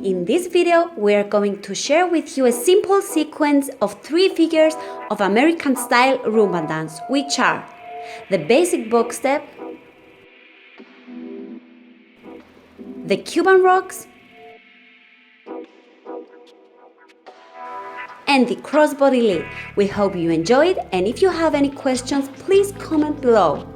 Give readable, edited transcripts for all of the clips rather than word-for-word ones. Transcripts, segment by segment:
In this video, we are going to share with you a simple sequence of 3 figures of American-style Rumba dance, which are the basic box step, the Cuban Rocks, and the crossbody lead. We hope you enjoyed, and if you have any questions, please comment below.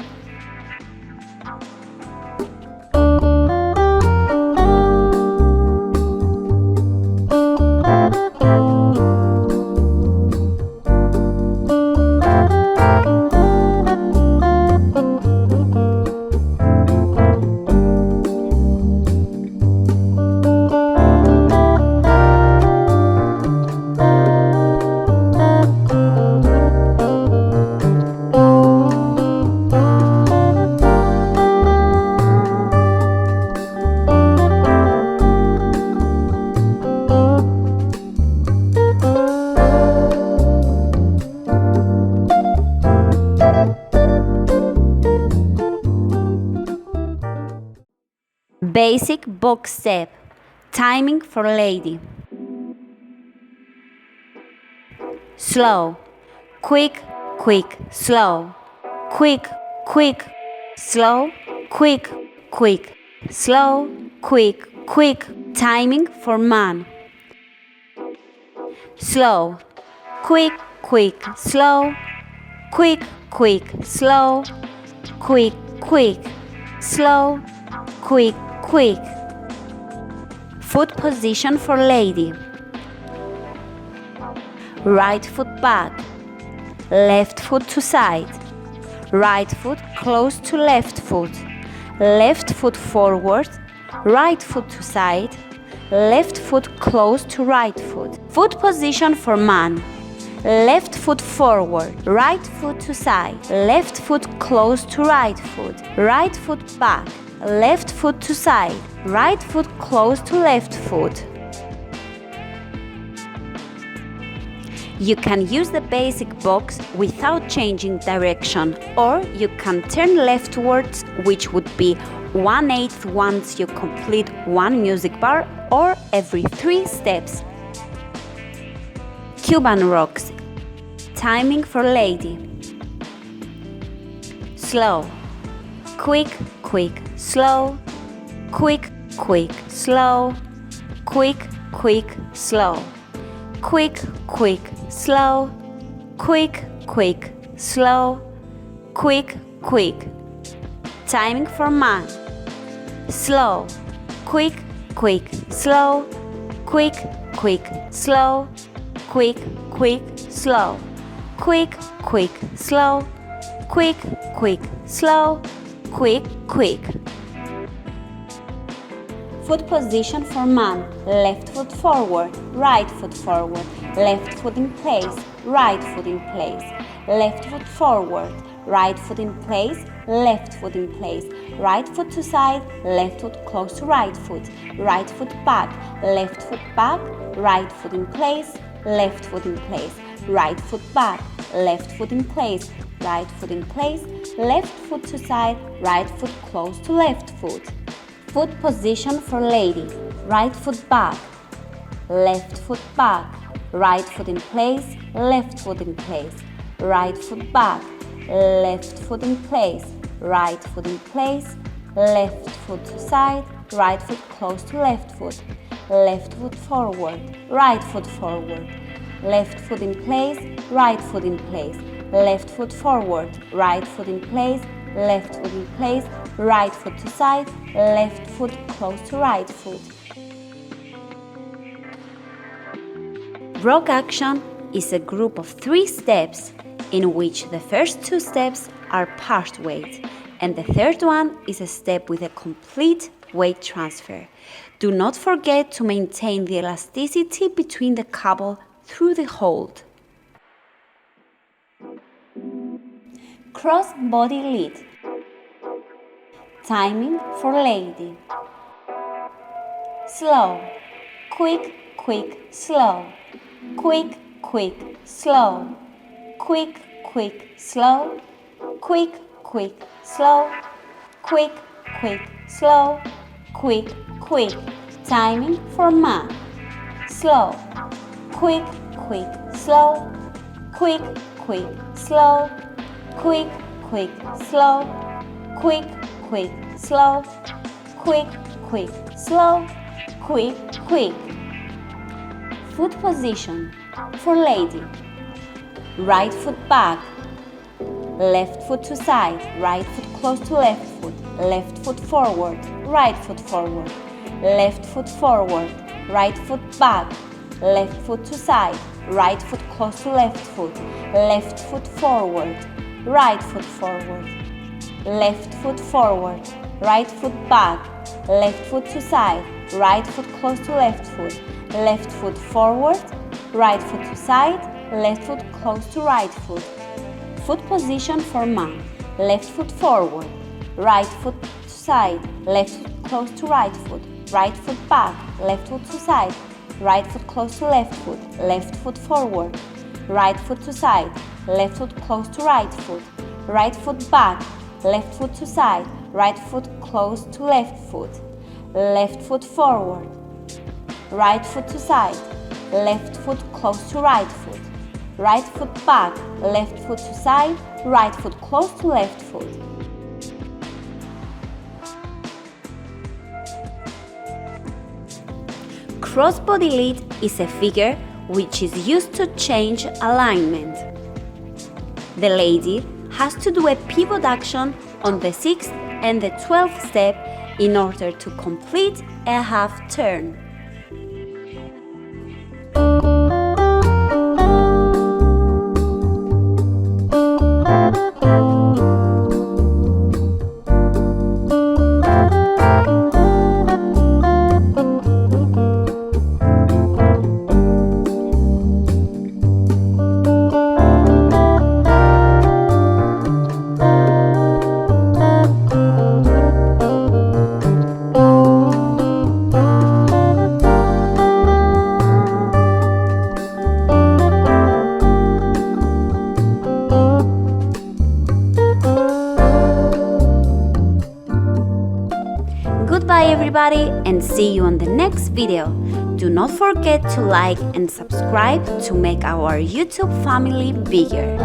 Basic box step, timing for lady. Slow, quick, quick, slow, quick, quick, slow, quick, quick, slow, quick, quick. Timing for man. Slow, quick, quick, slow, quick, quick, slow, quick, quick, slow, quick, quick. Foot position for lady. Right foot back, left foot to side, right foot close to left foot forward, right foot to side, left foot close to right foot. Foot position for man. Left foot forward, right foot to side, left foot close to right foot back, left foot to side, right foot close to left foot. You can use the basic box without changing direction, or you can turn leftwards, which would be 1/8 once you complete one music bar, or every 3 steps. Cuban Rocks. Timing for lady. Slow, quick, quick, slow, quick, quick, slow, quick, quick, slow, quick, quick, slow, quick, quick, slow, quick, quick. Timing for man. Slow, quick, quick, slow, quick, quick, slow, quick, quick, slow, quick, quick, slow, quick, quick, slow, quick, quick. Foot position for man. Left foot forward, right foot forward, left foot in place, right foot in place, left foot forward, right foot in place, left foot in place, right foot to side, left foot close to right foot back, left foot back, right foot in place, left foot in place, right foot back, left foot in place, right foot in place, left foot to side, right foot close to left foot. Foot position for lady. Right foot back, left foot back, right foot in place, left foot in place, right foot back, left foot in place, right foot in place, left foot to side, right foot close to left foot forward, right foot forward, left foot in place, right foot in place, left foot forward, right foot in place, left foot in place, right foot to side, left foot close to right foot. Rock action is a group of 3 steps in which the first 2 steps are part weight, and the third one is a step with a complete weight transfer. Do not forget to maintain the elasticity between the cable through the hold. Cross body lead. Timing for lady. Slow, quick, quick, slow, quick, quick, slow, quick, quick, slow, quick, quick, slow, quick, quick, slow, quick, quick. Timing for ma. Slow, quick, quick, slow, quick, quick, slow, quick, quick, slow, quick, quick, slow, quick, quick, slow, quick, quick. Foot position for lady. Right foot back, left foot to side, right foot close to left foot forward, right foot forward, left foot forward, right foot back, left foot to side, right foot close to left foot forward, right foot forward, left foot forward, right foot back, left foot to side, right foot close to left foot forward, right foot to side, left foot close to right foot. Foot position for man. Left foot forward, right foot to side, left foot close to right foot back, left foot to side, right foot close to left foot forward, right foot to side, left foot close to right foot back, left foot to side, right foot close to left foot forward, right foot to side, left foot close to right foot back, left foot to side, right foot close to left foot. Crossbody lead is a figure which is used to change alignment. The lady has to do a pivot action on the 6th and the 12th step in order to complete a half turn. Goodbye everybody, and see you on the next video. Do not forget to like and subscribe to make our YouTube family bigger.